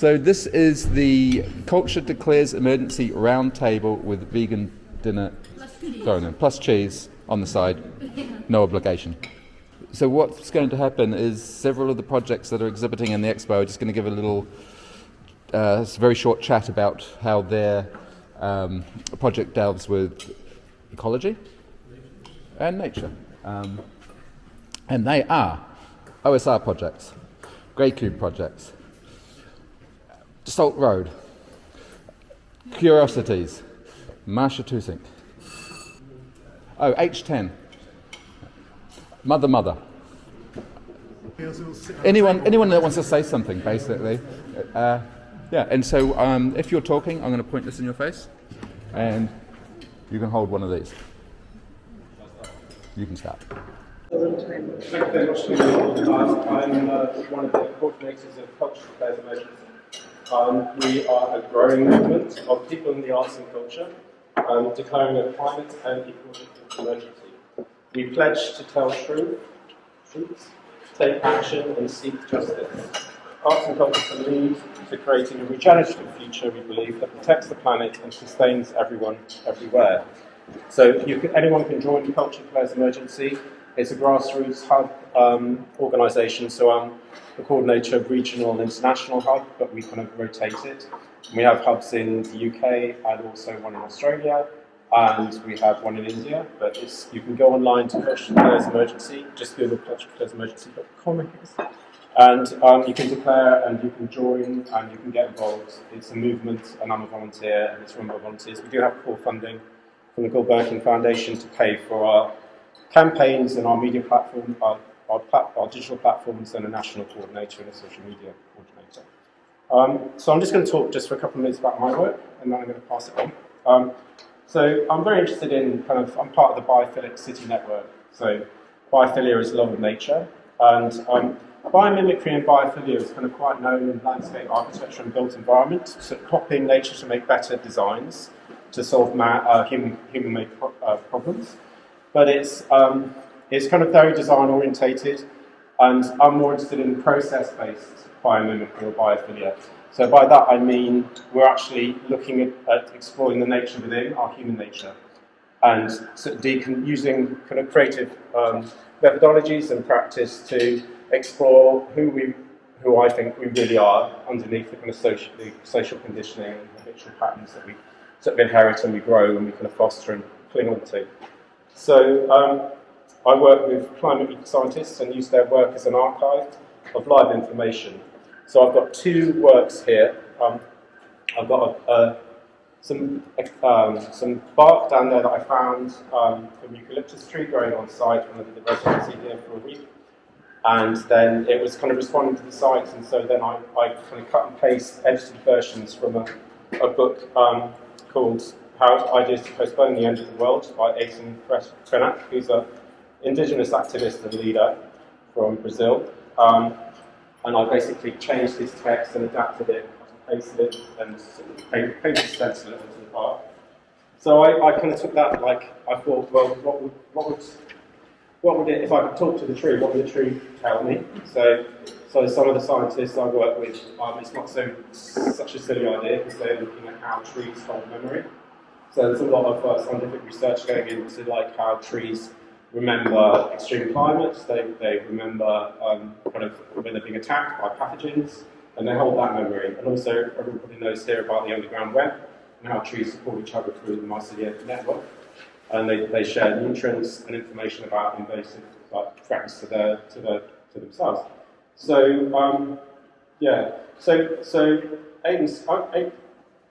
So this is the Culture Declares Emergency Roundtable with vegan dinner, plus cheese on the side, no obligation. So what's going to happen is several of the projects that are exhibiting in the expo are just going to give a little, very short chat about how their project delves with ecology and nature. And they are OSR projects, Grey Cube projects, Salt Road, Curiosities, Marsha Tusink. Oh, H10. Mother. Anyone that wants to say something, basically. And so if you're talking, I'm going to point this in your face, and you can hold one of these. You can start. Thank you very much. I'm one of the coordinators of Culture Declares Emergency. We are a growing movement of people in the arts and culture declaring a climate and ecological emergency. We pledge to tell truths, take action and seek justice. Arts and culture can lead to creating a regenerative future, we believe, that protects the planet and sustains everyone, everywhere. So anyone can join Culture Declares Emergency. It's a grassroots hub organisation, so I'm the coordinator of regional and international hub, but we kind of rotate it. We have hubs in the UK and also one in Australia, and we have one in India, but you can go online to Culture Declares Emergency, just Google culturedeclaresemergency.com, and you can declare and you can join and you can get involved. It's a movement, and I'm a volunteer, and it's run by volunteers. We do have core funding from the Gulbenkian Foundation to pay for our campaigns and our media platform, our digital platforms, and a national coordinator and a social media coordinator. So I'm just going to talk just for a couple of minutes about my work, and then I'm going to pass it on. So I'm very interested in I'm part of the biophilic city network. So biophilia is love of nature, and biomimicry and biophilia is kind of quite known in landscape architecture and built environment, so copying nature to make better designs to solve human-made problems. But it's kind of very design orientated, and I'm more interested in process-based biomimicry or biophilia. So by that I mean we're actually looking at exploring the nature within our human nature, and sort of using kind of creative methodologies and practice to explore who I think we really are underneath the kind of social conditioning and habitual patterns that we sort of inherit and we grow and we kind of foster and cling on to. So I work with climate scientists and use their work as an archive of live information. So I've got two works here. I've got some bark down there that I found from eucalyptus tree growing on site when I did the residency here for a week. And then it was kind of responding to the site, and so then I kind of cut and paste edited versions from a book called How Ideas to Postpone the End of the World by Aiton Krenak, who's an indigenous activist and leader from Brazil. And I basically changed his text and adapted it, pasted it, and sort of painted stencil it onto the bark. So I kind of took that, I thought, well, what would it, if I could talk to the tree, what would the tree tell me? So some of the scientists I work with, it's not such a silly idea, because they're looking at how trees hold memory. So there's a lot of scientific research going into how trees remember extreme climates, they remember kind of when they're being attacked by pathogens, and they hold that memory. And also, everybody knows here about the underground web and how trees support each other through the mycelial network, and they share nutrients and information about invasive threats to themselves. So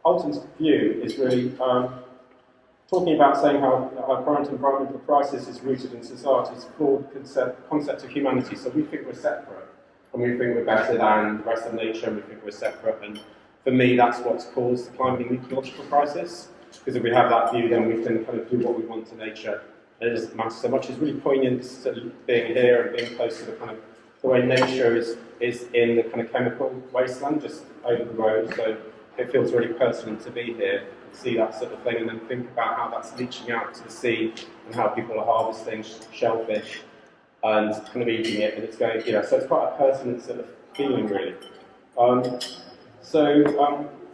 Alton's view is really talking about saying how our current environmental crisis is rooted in society's flawed concept of humanity. So we think we're separate, and we think we're better than the rest of nature, and we think we're separate. And for me, that's what's caused the climate and ecological crisis. Because if we have that view, then we can kind of do what we want to nature. It doesn't matter so much. It's really poignant to being here and being close to the kind of the way nature is in the kind of chemical wasteland just over the road. So it feels really personal to be here, see that sort of thing, and then think about how that's leaching out to the sea and how people are harvesting shellfish and kind of eating it, and it's going, so it's quite a pertinent sort of feeling, really. So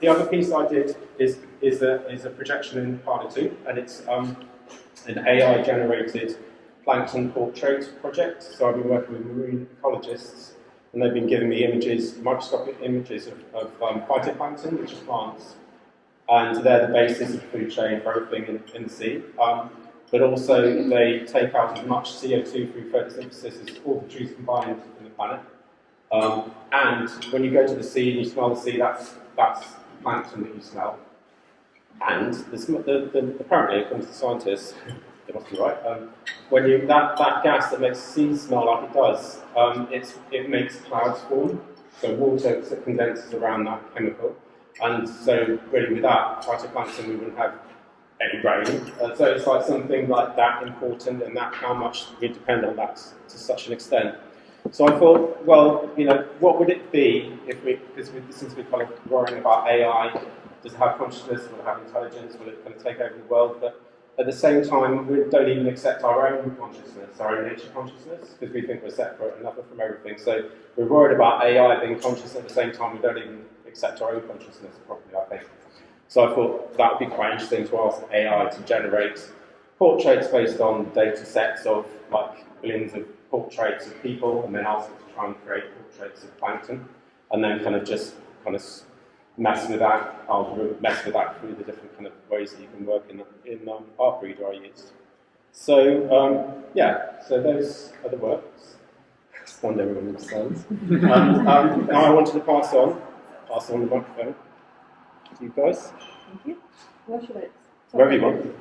the other piece I did is a projection in PADA 2, and it's an AI-generated plankton portrait project. So I've been working with marine ecologists, and they've been giving me images, microscopic images of phytoplankton, which are plants, and they're the basis of the food chain for everything in the sea. But also they take out as much CO2 through photosynthesis as all the trees combined in the planet. And when you go to the sea and you smell the sea, that's plankton that you smell. And apparently, according to the scientists, they must be right, when that gas that makes the sea smell like it does, it makes clouds form. So water condenses around that chemical. And so really with that phytoplankton we wouldn't have any rain. So it's like something like that important, and that how much we depend on that to such an extent. So I thought, well, what would it be if since we're kind of worrying about AI, does it have consciousness, will it have intelligence, will it kind of take over the world? But at the same time, we don't even accept our own consciousness, our own nature consciousness, because we think we're separate and nothing from everything. So we're worried about AI being conscious at the same time we don't even accept our own consciousness properly, I think. So I thought that would be quite interesting to ask AI to generate portraits based on data sets of like billions of portraits of people, and then ask it to try and create portraits of plankton, and then kind of mess with that algorithm, mess with that through the different kind of ways that you can work in ArtBreeder I used. So so those are the works. Stunned everyone with silence. Now I wanted to pass on the microphone to you guys. Thank you. Where should I? Wherever you want.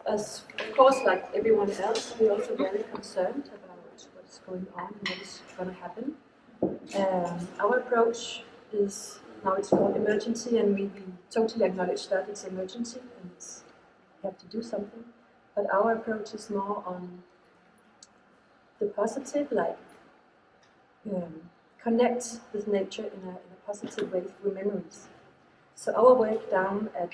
As of course, like everyone else, we're also very concerned about what's going on and what is going to happen. Our approach is, now it's called emergency, and we totally acknowledge that it's emergency and we have to do something. But our approach is more on the positive, like connect with nature in a positive way through memories. So our work down at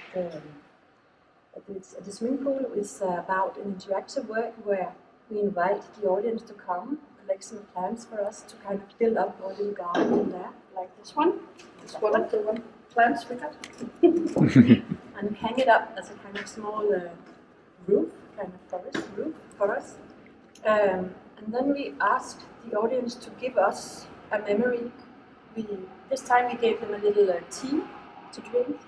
the swimming pool is about an interactive work where we invite the audience to come, collect some plants for us to kind of build up our little garden in there, like this one. It's one of the plants we got. And hang it up as a kind of small roof, kind of forest roof for us. And then we asked the audience to give us a memory. This time we gave them a little tea to drink,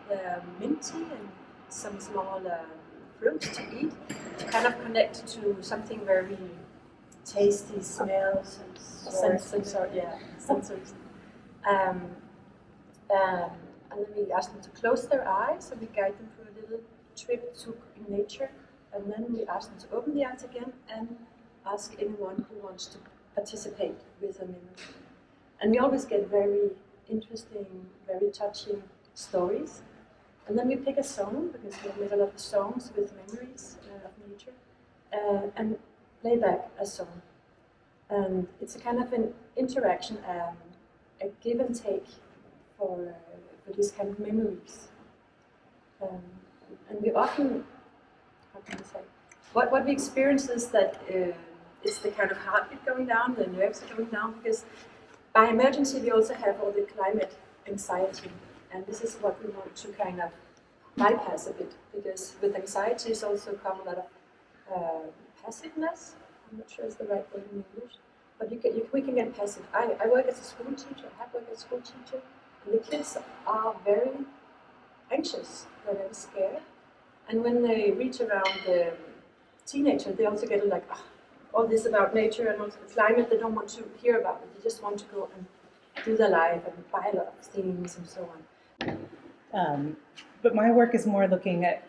mint tea, and some small fruits to eat, to kind of connect to something very tasty, smells and senses. And then we asked them to close their eyes, and we guide them through a little trip to nature. And then we asked them to open the eyes again and ask anyone who wants to participate with a memory. And we always get very interesting, very touching stories. And then we pick a song, because we have made a lot of songs with memories of nature, and play back a song. And it's a kind of an interaction, a give and take for these kind of memories. And we often, how can I say, what we experience is that it's the kind of heartbeat going down, the nerves are going down, because by emergency we also have all the climate anxiety. And this is what we want to kind of bypass a bit, because with anxiety is also come a lot of passiveness. I'm not sure it's the right word in English, but we can get passive. I work as a school teacher, I have worked as a school teacher, and the kids are very anxious, they're very scared. And when they reach around the teenager, they also get like, all this about nature and also the climate, they don't want to hear about it, they just want to go and do their life and buy a lot of things and so on. But my work is more looking at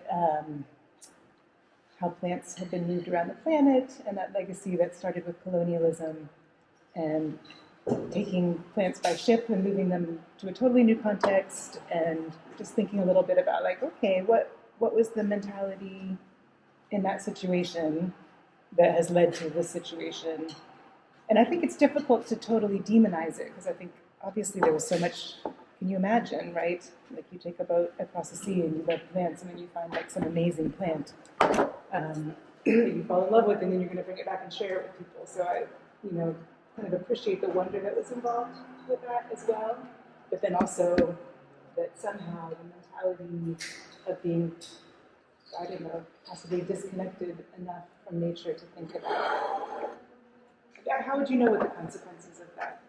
how plants have been moved around the planet, and that legacy that started with colonialism and taking plants by ship and moving them to a totally new context, and just thinking a little bit about like, okay, what was the mentality in that situation that has led to this situation? And I think it's difficult to totally demonize it, because I think obviously there was so much. Can you imagine, right? Like you take a boat across the sea and you love plants, and then you find like some amazing plant that you fall in love with, and then you're going to bring it back and share it with people. So I, kind of appreciate the wonder that was involved with that as well. but then also that somehow the mentality of being, I don't know, possibly disconnected enough from nature to think about how would you know what the consequences of that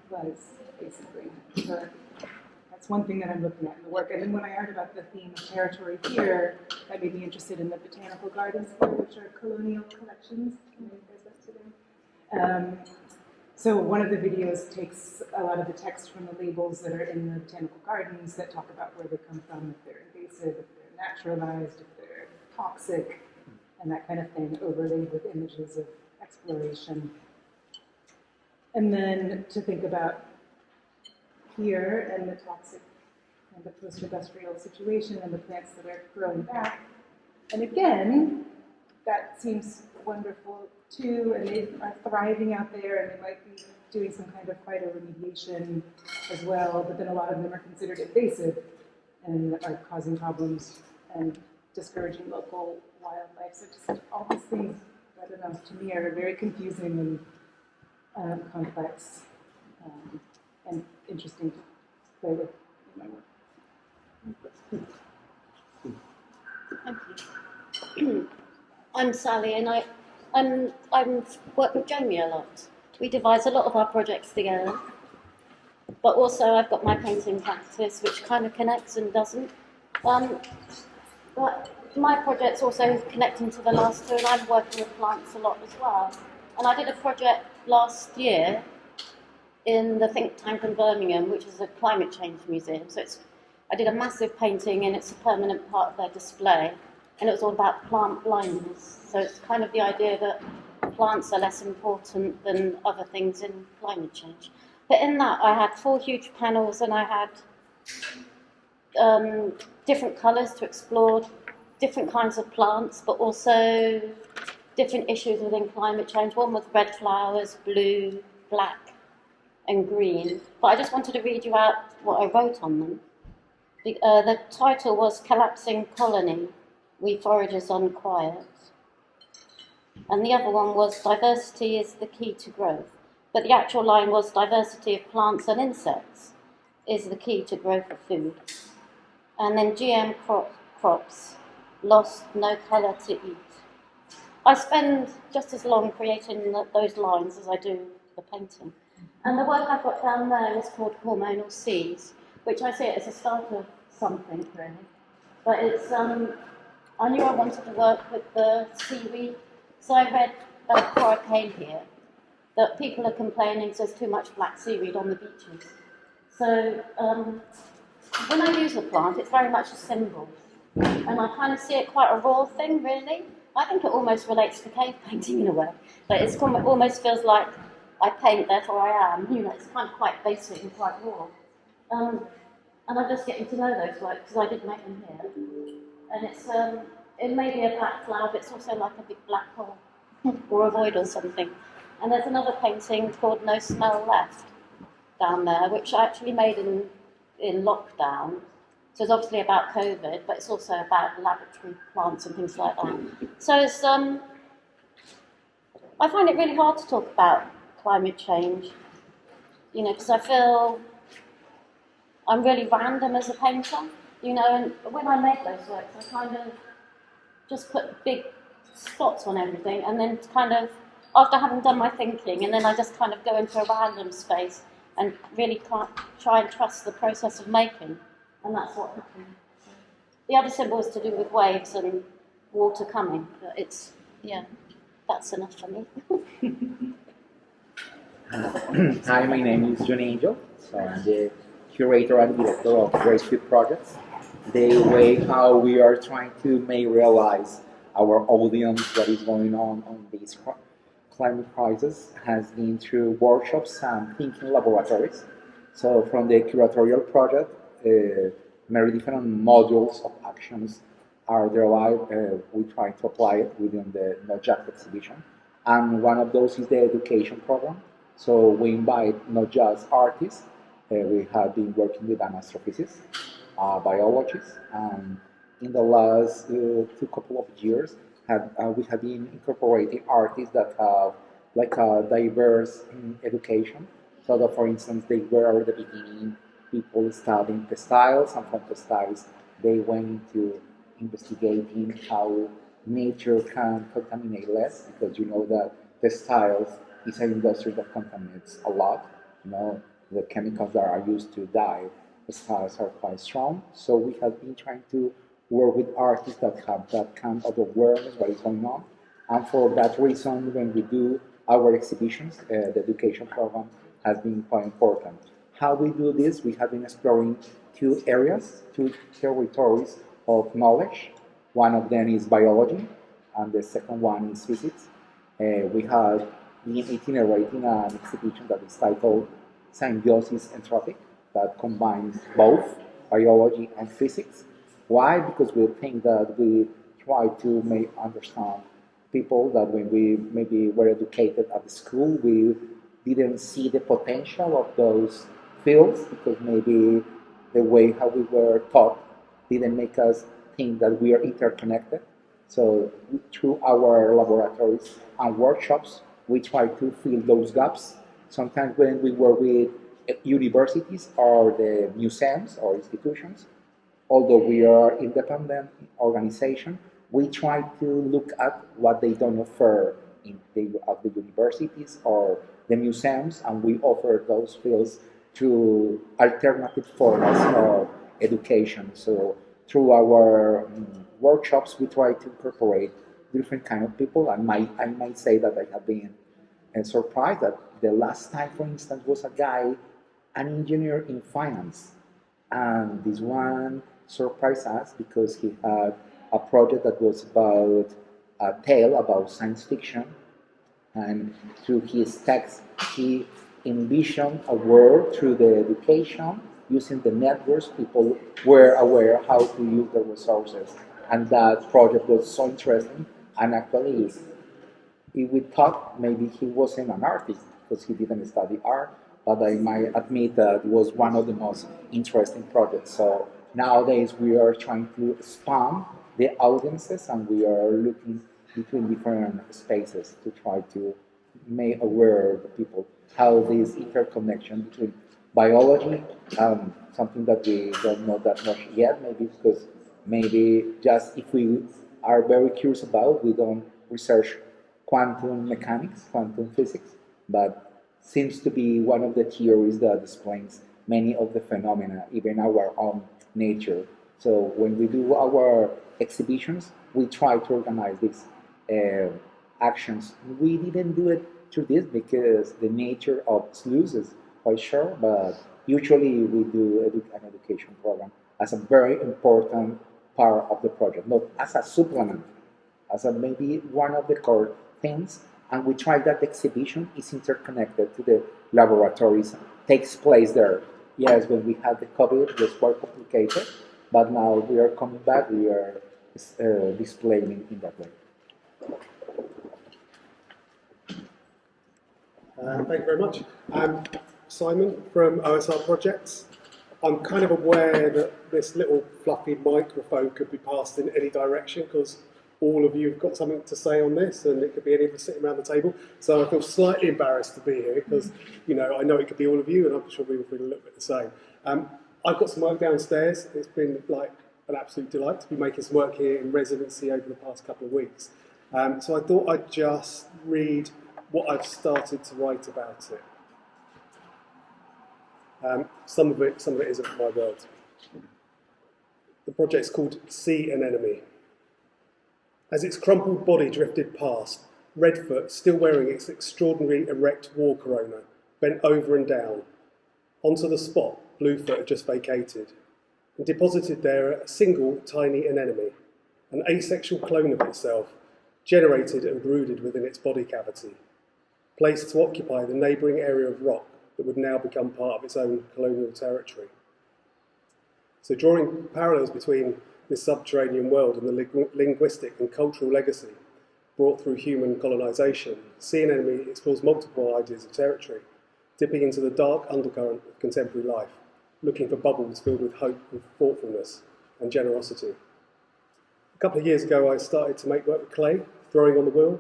was, basically. So that's one thing that I'm looking at in the work. And then when I heard about the theme of territory here, that made me interested in the botanical gardens here, which are colonial collections. You guys went to them. So one of the videos takes a lot of the text from the labels that are in the botanical gardens that talk about where they come from, if they're invasive, if they're naturalized, if they're toxic, and that kind of thing, overlaid with images of exploration. And then to think about here and the toxic and the post-industrial situation and the plants that are growing back. And again, that seems wonderful too, and they are thriving out there, and they might be doing some kind of phytoremediation as well, but then a lot of them are considered invasive and are causing problems and discouraging local wildlife. So just all these things, I don't know, to me are very confusing and complex and interesting to play with in my work. Thank you. I'm Sally, and I'm work with Jamie a lot. We devise a lot of our projects together, but also I've got my painting practice, which kind of connects and doesn't. But my project's also connecting to the last two, and I'm working with plants a lot as well. And I did a project last year in the think tank in Birmingham, which is a climate change museum. So I did a massive painting, and it's a permanent part of their display. And it was all about plant blindness. So it's kind of the idea that plants are less important than other things in climate change. But in that, I had 4 huge panels, and I had different colours to explore different kinds of plants, but also different issues within climate change. One was red flowers, blue, black, and green. But I just wanted to read you out what I wrote on them. The title was Collapsing Colony, We Foragers Unquiet. And the other one was Diversity is the Key to Growth. But the actual line was Diversity of Plants and Insects is the key to growth of food. And then GM crops lost no colour to eat. I spend just as long creating those lines as I do the painting. And the work I've got down there is called Hormonal Seas, which I see it as a start of something, really. But it's, I knew I wanted to work with the seaweed, so I read before I came here that people are complaining there's too much black seaweed on the beaches. So when I use the plant, it's very much a symbol. And I kind of see it quite a raw thing, really. I think it almost relates to cave painting in a way. But it almost feels like I paint, therefore I am. You know, it's kind of quite basic and quite raw. And I'm just getting to know those works because I did make them here. And it's it may be a black flower, but it's also like a big black hole or a void or something. And there's another painting called No Smell Left down there, which I actually made in lockdown. So it's obviously about COVID, but it's also about laboratory plants and things like that. So it's I find it really hard to talk about climate change, you know, because I feel I'm really random as a painter, you know, and when I make those works, I kind of just put big spots on everything, and then kind of, after having done my thinking, and then I just kind of go into a random space and really try and trust the process of making, and that's what happened. The other symbol is to do with waves and water coming, but it's, yeah, that's enough for me. Hi, my name is John Angel. So I'm the curator and director of Great Food Projects. The way how we are trying to make realize our audience what is going on this climate crisis has been through workshops and thinking laboratories. So from the curatorial project, many different modules of actions are derived. We try to apply it within the Not Just exhibition. And one of those is the education program. So we invite not just artists, we have been working with an astrophysicist, biologists, and in the last couple of years, we have been incorporating artists that have like a diverse education. So that, for instance, they were at the beginning people studying textiles, and from textiles they went into investigating how nature can contaminate less, because you know that textiles is an industry that contaminates a lot. You know, the chemicals that are used to dye textiles are quite strong. So we have been trying to work with artists that have that kind of awareness what is going on. And for that reason, when we do our exhibitions, the education program has been quite important. How we do this, we have been exploring two areas, two territories of knowledge. One of them is biology, and the second one is physics. We have been itinerating an exhibition that is titled Symbiosis Entropic, that combines both biology and physics. Why? Because we think that we try to make understand people that when we maybe were educated at the school, we didn't see the potential of those fields, because maybe the way how we were taught didn't make us think that we are interconnected. So through our laboratories and workshops, we try to fill those gaps. Sometimes when we work with universities or the museums or institutions, although we are independent organization, we try to look at what they don't offer at the universities or the museums, and we offer those fields through alternative forms of education. So through our workshops, we try to incorporate different kind of people. I might say that I have been surprised that the last time, for instance, was a guy, an engineer in finance, and this one surprised us because he had a project that was about a tale about science fiction, and through his text he envisioned a world through the education using the networks. People were aware how to use the resources, and that project was so interesting. And actually, if we thought maybe he wasn't an artist because he didn't study art, but I might admit that it was one of the most interesting projects. So nowadays we are trying to expand the audiences, and we are looking between different spaces to try to make aware the people how this interconnection between biology, something that we don't know that much yet, maybe because maybe just if we are very curious about, we don't research quantum mechanics, quantum physics, but seems to be one of the theories that explains many of the phenomena, even our own nature. So when we do our exhibitions, we try to organize these actions. We didn't do it through this because the nature of Sluice is quite short, but usually we do an education program as a very important part of the project, not as a supplement, as a maybe one of the core things. And we try that the exhibition is interconnected to the laboratories, takes place there. Yes, when we had the COVID, it was quite complicated, but now we are coming back, we are displaying in that way. Thank you very much. Simon from OSR Projects. I'm kind of aware that this little fluffy microphone could be passed in any direction because all of you have got something to say on this, and it could be any of us sitting around the table. So I feel slightly embarrassed to be here because, you know, I know it could be all of you, and I'm sure we will feel a little bit the same. I've got some work downstairs. It's been like an absolute delight to be making some work here in residency over the past couple of weeks. So I thought I'd just read what I've started to write about it. Some of it isn't my words. The project's called See an Enemy. As its crumpled body drifted past, Redfoot, still wearing its extraordinary erect war corona, bent over and down. Onto the spot Bluefoot had just vacated, and deposited there a single tiny anemone, an asexual clone of itself, generated and brooded within its body cavity, placed to occupy the neighbouring area of rock that would now become part of its own colonial territory. So drawing parallels between this subterranean world and the linguistic and cultural legacy brought through human colonisation, See an Enemy explores multiple ideas of territory, dipping into the dark undercurrent of contemporary life, looking for bubbles filled with hope and thoughtfulness and generosity. A couple of years ago I started to make work with clay, throwing on the wheel.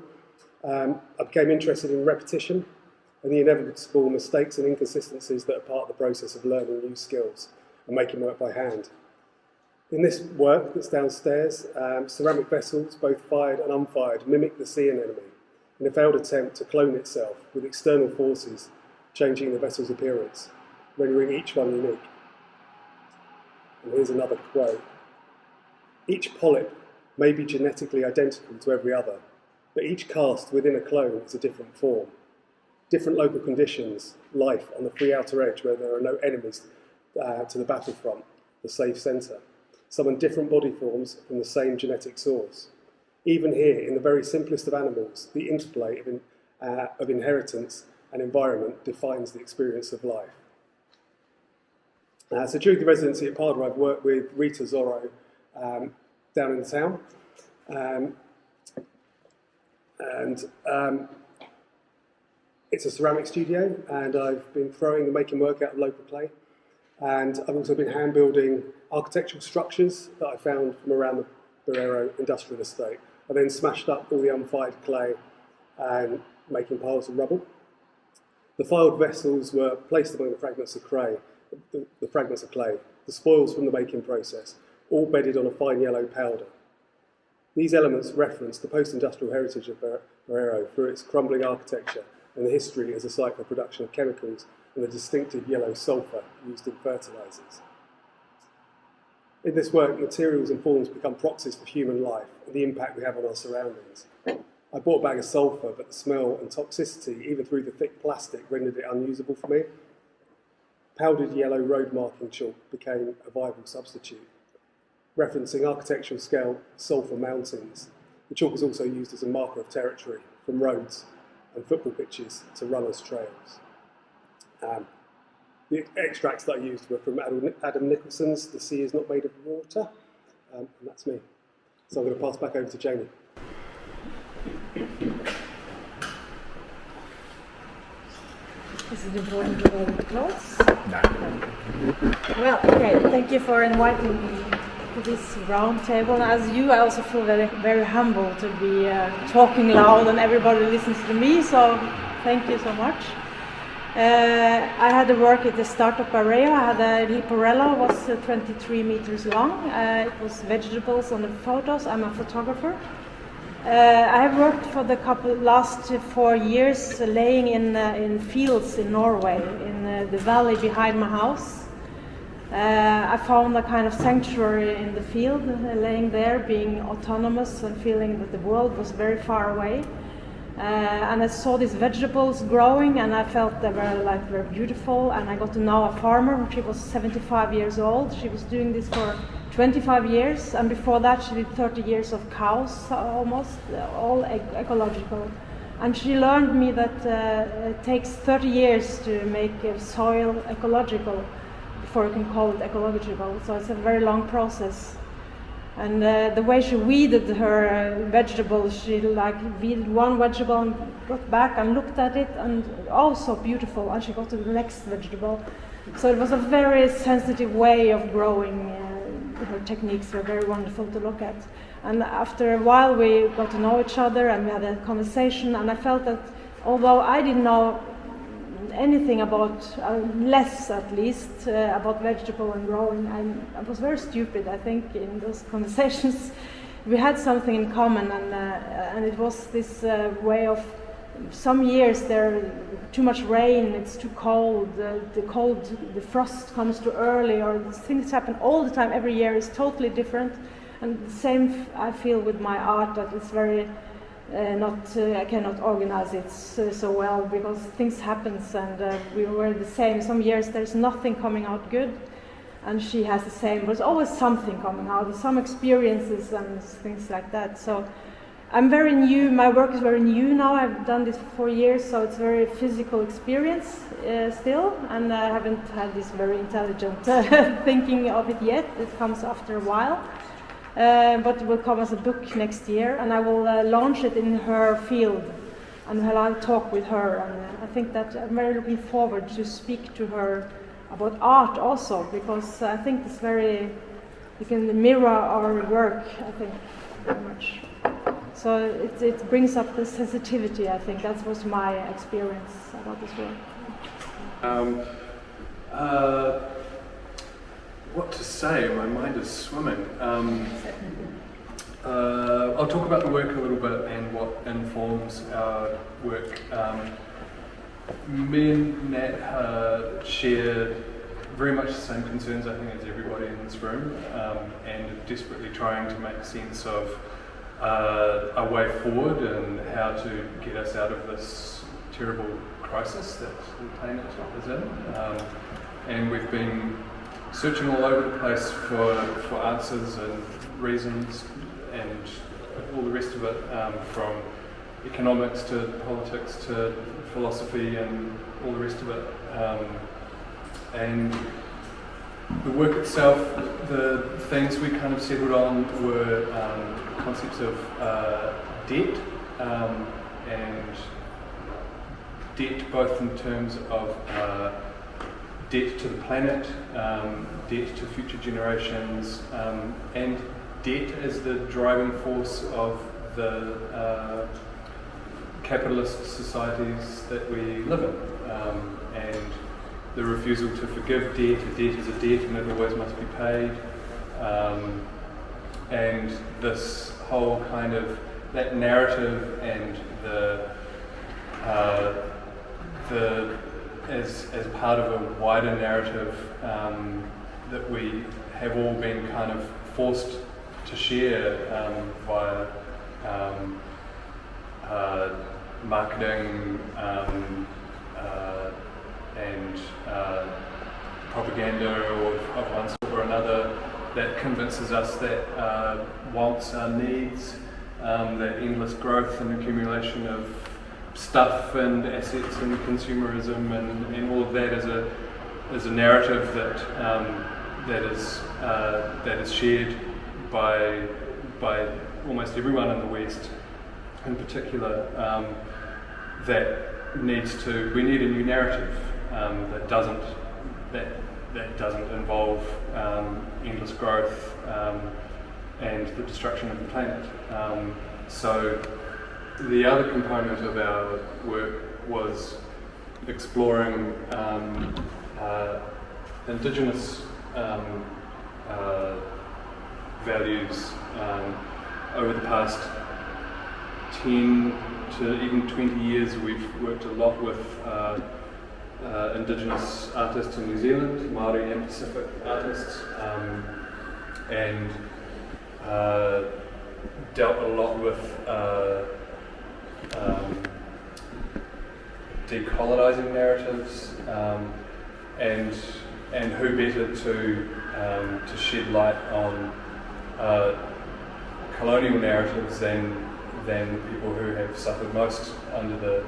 I became interested in repetition and the inevitable mistakes and inconsistencies that are part of the process of learning new skills and making work by hand. In this work that's downstairs, ceramic vessels, both fired and unfired, mimic the sea anemone in a failed attempt to clone itself with external forces changing the vessel's appearance, rendering each one unique. And here's another quote. Each polyp may be genetically identical to every other, but each cast within a clone is a different form. Different local conditions, life on the free outer edge where there are no enemies to the battlefront, the safe centre. Summon different body forms from the same genetic source. Even here, in the very simplest of animals, the interplay of inheritance and environment defines the experience of life. So during the residency at PADA, I've worked with Rita Zorro down in town. It's a ceramic studio, and I've been throwing and making work out of local clay. And I've also been hand building architectural structures that I found from around the Barreiro industrial estate. I then smashed up all the unfired clay and making piles of rubble. The filed vessels were placed among the fragments of clay, the spoils from the making process, all bedded on a fine yellow powder. These elements reference the post-industrial heritage of Barreiro through its crumbling architecture and the history as a site for production of chemicals and the distinctive yellow sulphur used in fertilisers. In this work, materials and forms become proxies for human life and the impact we have on our surroundings. I bought a bag of sulphur, but the smell and toxicity, even through the thick plastic, rendered it unusable for me. Powdered yellow road marking chalk became a viable substitute. Referencing architectural scale sulphur mountains, the chalk is also used as a marker of territory, from roads and football pitches to runners' trails. The extracts that I used were from Adam Nicholson's The Sea is Not Made of Water, and that's me. So I'm going to pass back over to Jamie. Is it important to hold it close? No. Well, okay, thank you for inviting me to this round table. As you, I also feel very, very humble to be talking loud and everybody listens to me, so thank you so much. I had to work at the startup Barreiro. I had a Liporella, was 23 meters long. It was vegetables on the photos. I'm a photographer. I have worked for the last 4 years laying in fields in Norway, in the valley behind my house. I found a kind of sanctuary in the field, laying there, being autonomous and feeling that the world was very far away. And I saw these vegetables growing, and I felt they were very beautiful. And I got to know a farmer. She was 75 years old. She was doing this for 25 years, and before that she did 30 years of cows, almost all ecological. And she learned me that it takes 30 years to make soil ecological before you can call it ecological. So it's a very long process. And the way she weeded her vegetables, she weeded one vegetable and got back and looked at it, and oh, so beautiful, and she got to the next vegetable. So it was a very sensitive way of growing. Her techniques were very wonderful to look at. And after a while we got to know each other and we had a conversation, and I felt that although I didn't know anything about, less at least, about vegetable and growing, I was very stupid, I think, in those conversations. We had something in common, and it was this way of, some years there too much rain, it's too cold, the frost comes too early, or things happen all the time. Every year is totally different, and the same I feel with my art, that it's very I cannot organize it so well, because things happens, and we were the same. Some years there's nothing coming out good, and she has the same. There's always something coming out, some experiences and things like that. So I'm very new, my work is very new now. I've done this for 4 years, so it's very physical experience still, and I haven't had this very intelligent thinking of it yet. It comes after a while. But it will come as a book next year, and I will launch it in her field, and I'll talk with her. And I think that I'm very looking forward to speak to her about art also, because I think it's very, you can mirror our work, I think, very much. So it brings up the sensitivity, I think. That was my experience about this work. What to say? My mind is swimming. I'll talk about the work a little bit and what informs our work. Me and Nat share very much the same concerns, I think, as everybody in this room, and desperately trying to make sense of a way forward and how to get us out of this terrible crisis that the planet is in. And we've been searching all over the place for answers and reasons and all the rest of it, from economics to politics to philosophy and all the rest of it. And the work itself, the things we kind of settled on were concepts of debt, and debt both in terms of debt to the planet, debt to future generations, and debt as the driving force of the capitalist societies that we live in, and the refusal to forgive debt. A debt is a debt and it always must be paid, and this whole kind of that narrative and the as part of a wider narrative that we have all been kind of forced to share via marketing and propaganda of one sort or another that convinces us that wants are needs, that endless growth and accumulation of stuff and assets and consumerism and all of that is a narrative that is shared by almost everyone in the West, in particular. We need a new narrative that doesn't involve endless growth and the destruction of the planet. So the other component of our work was exploring indigenous values. Over the past 10 to even 20 years, we've worked a lot with indigenous artists in New Zealand, Māori and Pacific artists, and dealt a lot with decolonising narratives, and who better to shed light on colonial narratives than people who have suffered most under the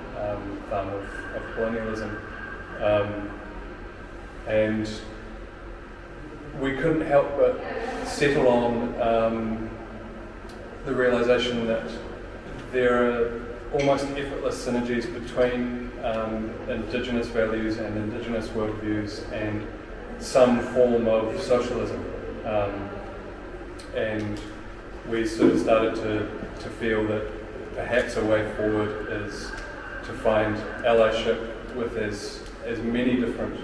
thumb of colonialism. And we couldn't help but settle on the realisation that there are almost effortless synergies between indigenous values and indigenous worldviews and some form of socialism. And we sort of started to feel that perhaps a way forward is to find allyship with as many different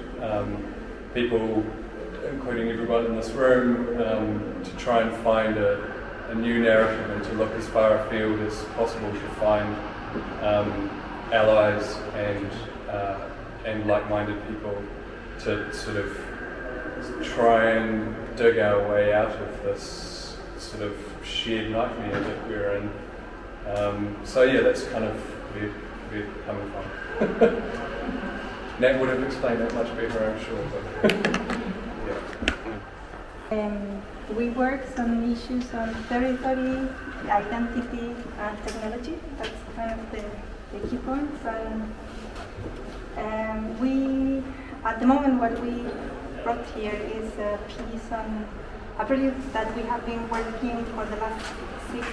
people, including everybody in this room, to try and find a new narrative and to look as far afield as possible to find allies and like-minded people to sort of try and dig our way out of this sort of shared nightmare that we're in. So yeah, that's kind of where we're coming from. Nat would have explained that much better, I'm sure. But yeah. We worked on issues on territory, identity, and technology. That's kind of the key points. And we, at the moment, what we brought here is a piece on a project that we have been working for the last 6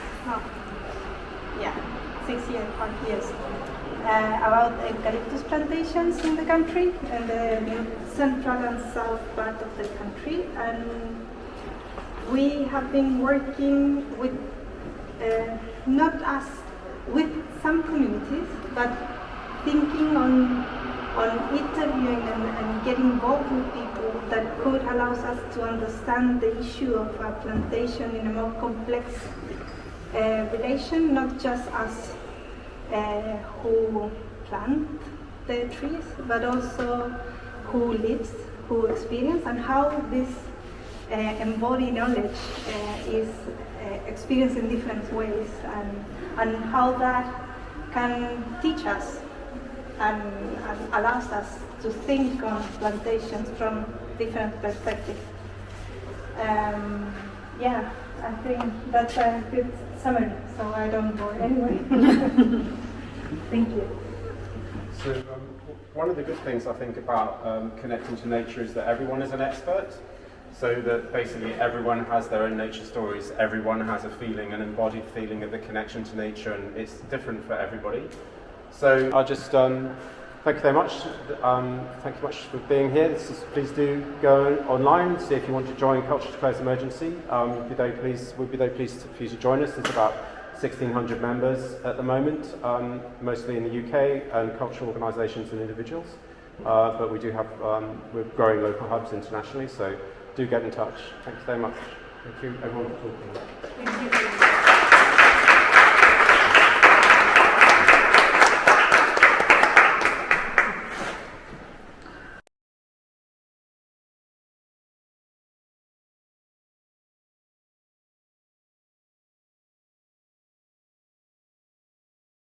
years, 5 years, about eucalyptus plantations in the country, in the central and south part of the country. And we have been working with not as with some communities, but thinking on interviewing and getting involved with people that could allow us to understand the issue of plantation in a more complex relation, not just as who plant the trees, but also who lives, who experience, and how this embodied knowledge is experienced in different ways, and how that can teach us and allows us to think on plantations from different perspectives. Yeah, I think that's a good summary, so I don't bore anyone. Thank you. So one of the good things I think about connecting to nature is that everyone is an expert. So that basically everyone has their own nature stories, everyone has a feeling, an embodied feeling of the connection to nature, and it's different for everybody. So I'll just thank you very much. Thank you much for being here. Please do go online, see if you want to join Culture Declares Emergency. We'd be very pleased for you to join us. There's about 1,600 members at the moment, mostly in the UK, and cultural organisations and individuals. But we do have, we're growing local hubs internationally, so do get in touch. Thank you very much. Thank you everyone for talking.